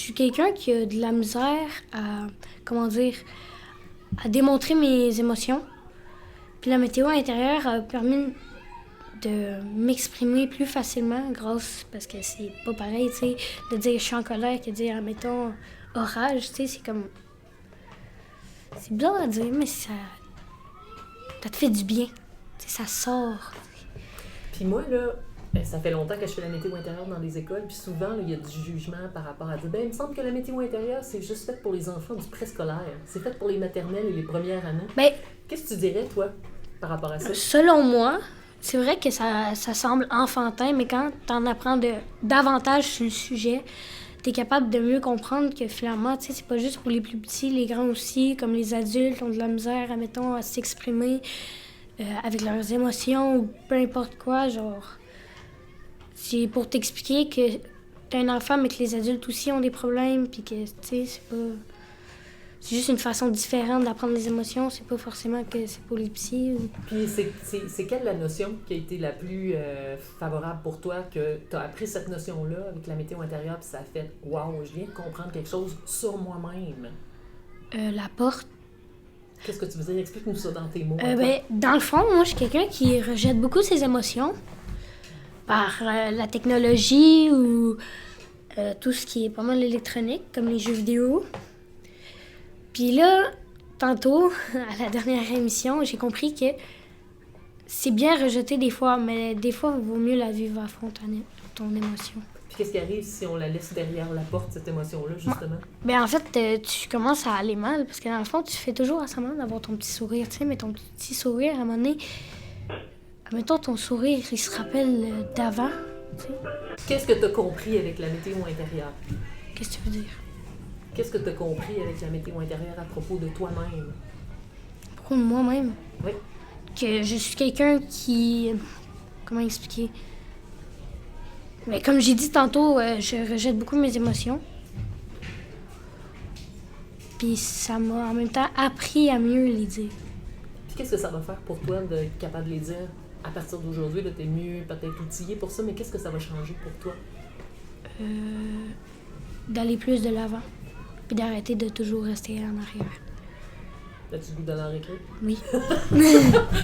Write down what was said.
suis quelqu'un qui a de la misère à démontrer mes émotions. Puis la météo intérieure a permis de m'exprimer plus facilement parce que c'est pas pareil, tu sais, de dire je suis en colère que de dire, mettons, orage, tu sais, c'est comme... C'est bizarre à dire, mais ça te fait du bien, tu sais, ça sort. Puis moi, là, ça fait longtemps que je fais la météo intérieure dans les écoles, puis souvent, il y a du jugement par rapport à dire, il me semble que la météo intérieure, c'est juste fait pour les enfants du préscolaire. C'est fait pour les maternelles et les premières années. Ben, qu'est-ce que tu dirais, toi, par rapport à ça? Selon moi, c'est vrai que ça semble enfantin, mais quand t'en apprends davantage sur le sujet, t'es capable de mieux comprendre que finalement, tu sais, c'est pas juste pour les plus petits, les grands aussi, comme les adultes ont de la misère, admettons, à s'exprimer avec leurs émotions ou peu importe quoi, genre... C'est pour t'expliquer que t'es un enfant, mais que les adultes aussi ont des problèmes, puis que, tu sais, c'est pas... C'est juste une façon différente d'apprendre les émotions, c'est pas forcément que c'est pour les petits. Puis c'est quelle la notion qui a été la plus favorable pour toi, que t'as appris cette notion-là avec la météo intérieure, puis ça a fait « Wow, je viens de comprendre quelque chose sur moi-même ». La porte. Qu'est-ce que tu veux dire? Explique-nous ça dans tes mots. Dans le fond, moi, je suis quelqu'un qui rejette beaucoup ses émotions par la technologie ou tout ce qui est pas mal électronique, comme les jeux vidéo. Puis là, tantôt, à la dernière émission, j'ai compris que c'est bien rejeter des fois, mais des fois, il vaut mieux la vivre à fond, ton émotion. Puis qu'est-ce qui arrive si on la laisse derrière la porte, cette émotion-là, justement? Ben en fait, tu commences à aller mal, parce que dans le fond, tu fais toujours à semblant d'avoir ton petit sourire, tu sais, mais ton petit sourire, à un moment donné, admettons, ton sourire, il se rappelle d'avant, tu sais. Qu'est-ce que tu as compris avec la météo intérieure? Qu'est-ce que tu veux dire? Qu'est-ce que tu as compris avec la météo intérieure à propos de toi-même? À propos de moi-même? Oui. Que je suis quelqu'un qui... Comment expliquer? Mais comme j'ai dit tantôt, je rejette beaucoup mes émotions. Puis ça m'a en même temps appris à mieux les dire. Puis qu'est-ce que ça va faire pour toi d'être capable de les dire? À partir d'aujourd'hui, tu es mieux peut-être outillé pour ça, mais qu'est-ce que ça va changer pour toi? D'aller plus de l'avant. Puis d'arrêter de toujours rester en arrière. As-tu le goût d'aller en récré? Oui.